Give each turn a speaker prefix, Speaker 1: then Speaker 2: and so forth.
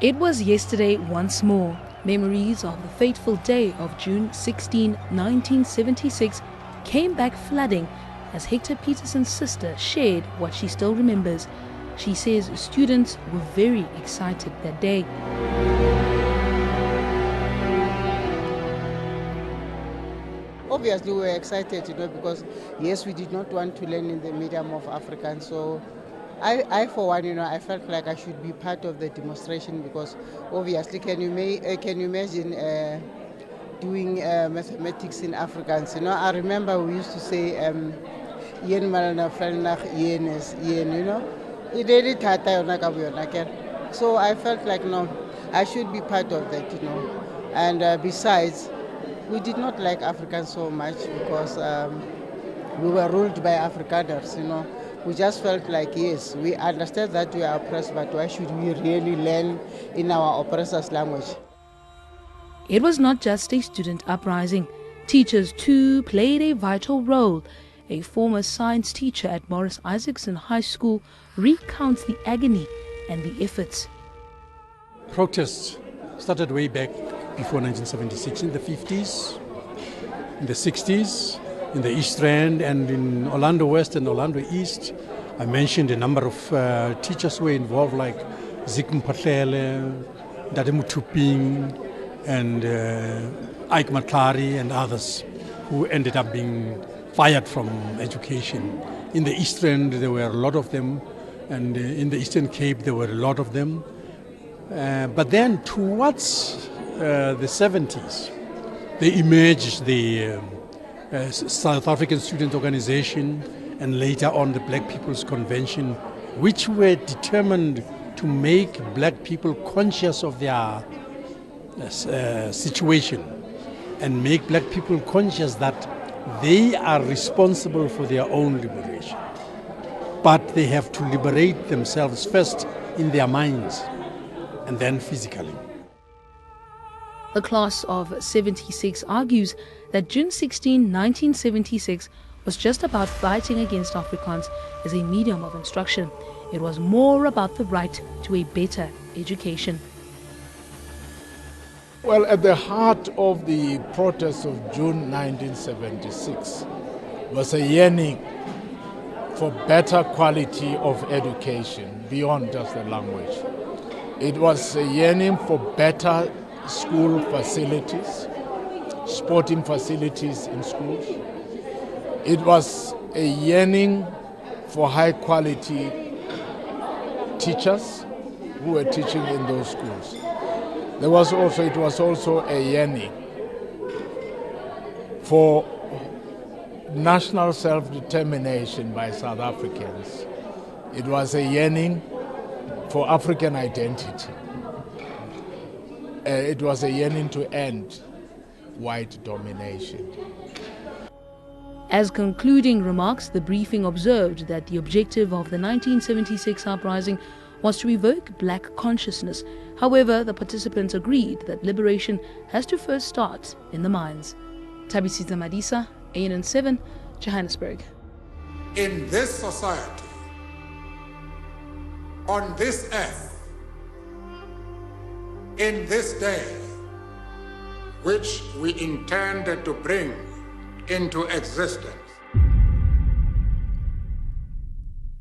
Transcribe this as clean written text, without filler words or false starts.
Speaker 1: It was yesterday once more. Memories of the fateful day of June 16, 1976 came back flooding as Hector Peterson's sister shared what she still remembers. She says students were very excited that day.
Speaker 2: Obviously we were excited, because yes, we did not want to learn in the medium of Afrikaans. So I for one, I felt like I should be part of the demonstration because obviously, can you imagine doing mathematics in Afrikaans? I remember we used to say, "Yen malana felnach yen is yen," It really tata yona ka boyona ke. So I felt like no, I should be part of that, And besides, we did not like Africans so much because we were ruled by Afrikaners, We just felt like, yes, we understand that we are oppressed, but why should we really learn in our oppressor's language?
Speaker 1: It was not just a student uprising. Teachers too played a vital role. A former science teacher at Morris Isaacson High School recounts the agony and the efforts.
Speaker 3: Protests started way back before 1976, in the 50s, in the 60s, in the East Rand and in Orlando West and Orlando East. I mentioned a number of teachers who were involved, like Zik Mphahlele, Dade Mutuping, and Ike Matlari and others who ended up being fired from education. In the East Rand, there were a lot of them, and in the Eastern Cape, there were a lot of them. But then towards the 70s, they emerged the South African Student Organization and later on the Black People's Convention, which were determined to make black people conscious of their situation and make black people conscious that they are responsible for their own liberation. But they have to liberate themselves first in their minds and then physically.
Speaker 1: The class of 76 argues that June 16, 1976 was just about fighting against Afrikaans as a medium of instruction. It was more about the right to a better education.
Speaker 4: Well, at the heart of the protests of June 1976 was a yearning for better quality of education beyond just the language. It was a yearning for better school facilities, sporting facilities in schools. It was a yearning for high quality teachers who were teaching in those schools. It was also a yearning for national self-determination by South Africans. It was a yearning for African identity. It was a yearning to end white domination.
Speaker 1: As concluding remarks, the briefing observed that the objective of the 1976 uprising was to evoke black consciousness. However, the participants agreed that liberation has to first start in the minds. Thabisile Madisa, ANN7, Johannesburg.
Speaker 5: In this society, on this earth, in this day, which we intended to bring into existence,